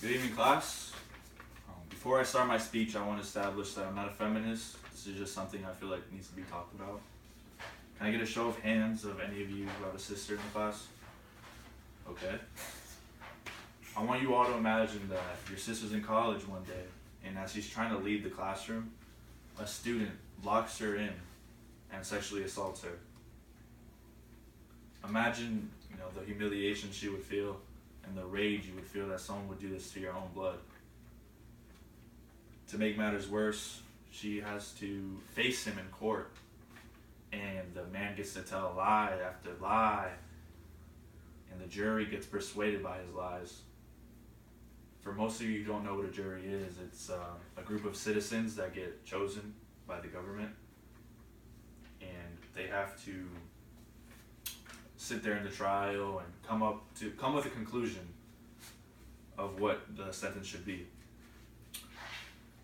Good evening, class. Before I start my speech, I want to establish that I'm not a feminist. This is just something I feel like needs to be talked about. Can I get a show of hands of any of you who have a sister in the class? Okay. I want you all to imagine that your sister's in college one day, and as she's trying to leave the classroom, a student locks her in and sexually assaults her. Imagine, the humiliation she would feel and the rage you would feel that someone would do this to your own blood. To make matters worse, she has to face him in court, and the man gets to tell lie after lie, and the jury gets persuaded by his lies. For most of you who don't know what a jury is, it's a group of citizens that get chosen by the government, and they have to sit there in the trial and come with a conclusion of what the sentence should be.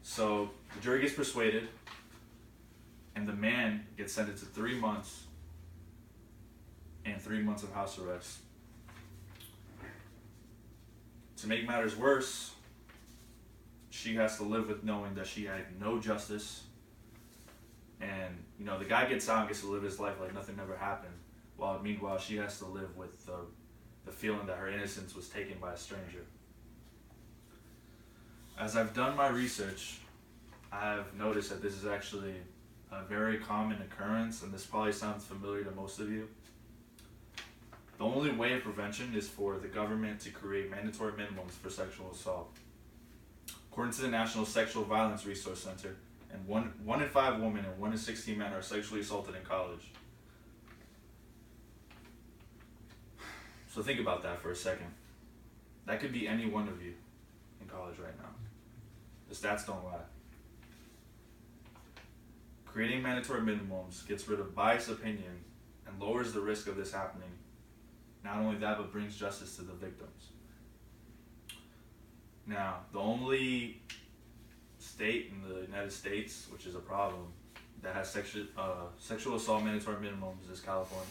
So the jury gets persuaded, and the man gets sentenced to 3 months and 3 months of house arrest. To make matters worse, she has to live with knowing that she had no justice, and the guy gets out and gets to live his life like nothing ever happened, while meanwhile she has to live with the feeling that her innocence was taken by a stranger. As I've done my research, I've noticed that this is actually a very common occurrence, and this probably sounds familiar to most of you. The only way of prevention is for the government to create mandatory minimums for sexual assault. According to the National Sexual Violence Resource Center, and one in 5 women and 1 in 16 men are sexually assaulted in college. So think about that for a second. That could be any one of you in college right now. The stats don't lie. Creating mandatory minimums gets rid of biased opinion and lowers the risk of this happening. Not only that, but brings justice to the victims. Now, the only state in the United States, which is a problem, that has sexual assault mandatory minimums is California.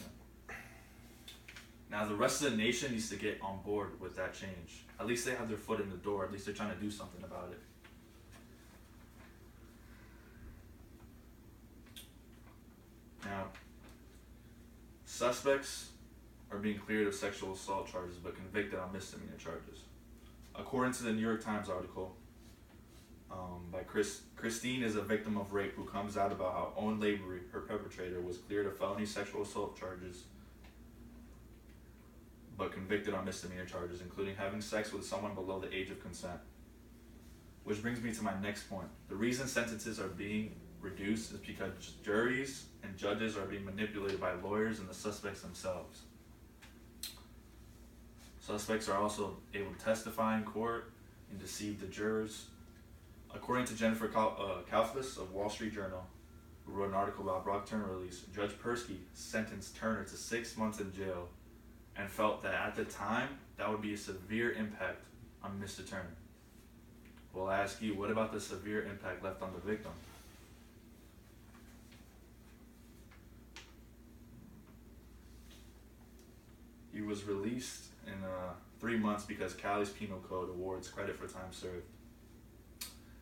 Now, the rest of the nation needs to get on board with that change. At least they have their foot in the door. At least they're trying to do something about it. Now, suspects are being cleared of sexual assault charges but convicted on misdemeanor charges. According to the New York Times article by Christine is a victim of rape who comes out about how Owen Lavery, her perpetrator, was cleared of felony sexual assault charges but convicted on misdemeanor charges, including having sex with someone below the age of consent. Which brings me to my next point. The reason sentences are being reduced is because juries and judges are being manipulated by lawyers and the suspects themselves. Suspects are also able to testify in court and deceive the jurors. According to Jennifer Kauflis of Wall Street Journal, who wrote an article about Brock Turner release, Judge Persky sentenced Turner to 6 months in jail and felt that at the time, that would be a severe impact on Mr. Turner. Well, I ask you, what about the severe impact left on the victim? He was released in 3 months because Cali's Penal Code awards credit for time served.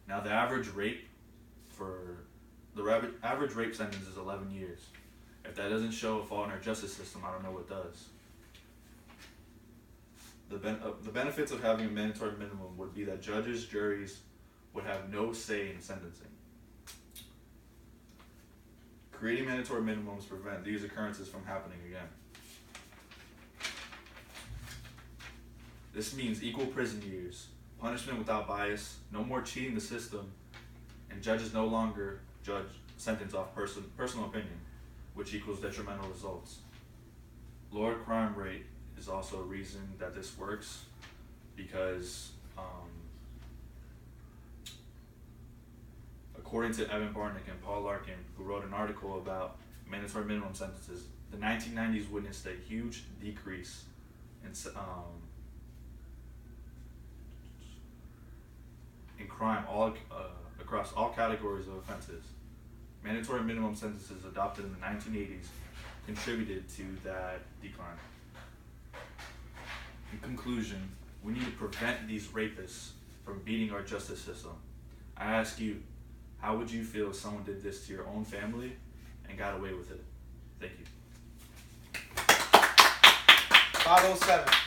Now, the average rape sentence is 11 years. If that doesn't show a flaw in our justice system, I don't know what does. The benefits of having a mandatory minimum would be that judges, juries would have no say in sentencing. Creating mandatory minimums prevent these occurrences from happening again. This means equal prison years, punishment without bias, no more cheating the system, and judges no longer judge sentence off personal opinion, which equals detrimental results. Lower crime rate is also a reason that this works, because according to Evan Barnick and Paul Larkin, who wrote an article about mandatory minimum sentences, the 1990s witnessed a huge decrease in crime across all categories of offenses. Mandatory minimum sentences adopted in the 1980s contributed to that decline. In conclusion, We need to prevent these rapists from beating our justice system. I ask you, how would you feel if someone did this to your own family and got away with it? Thank you. 507.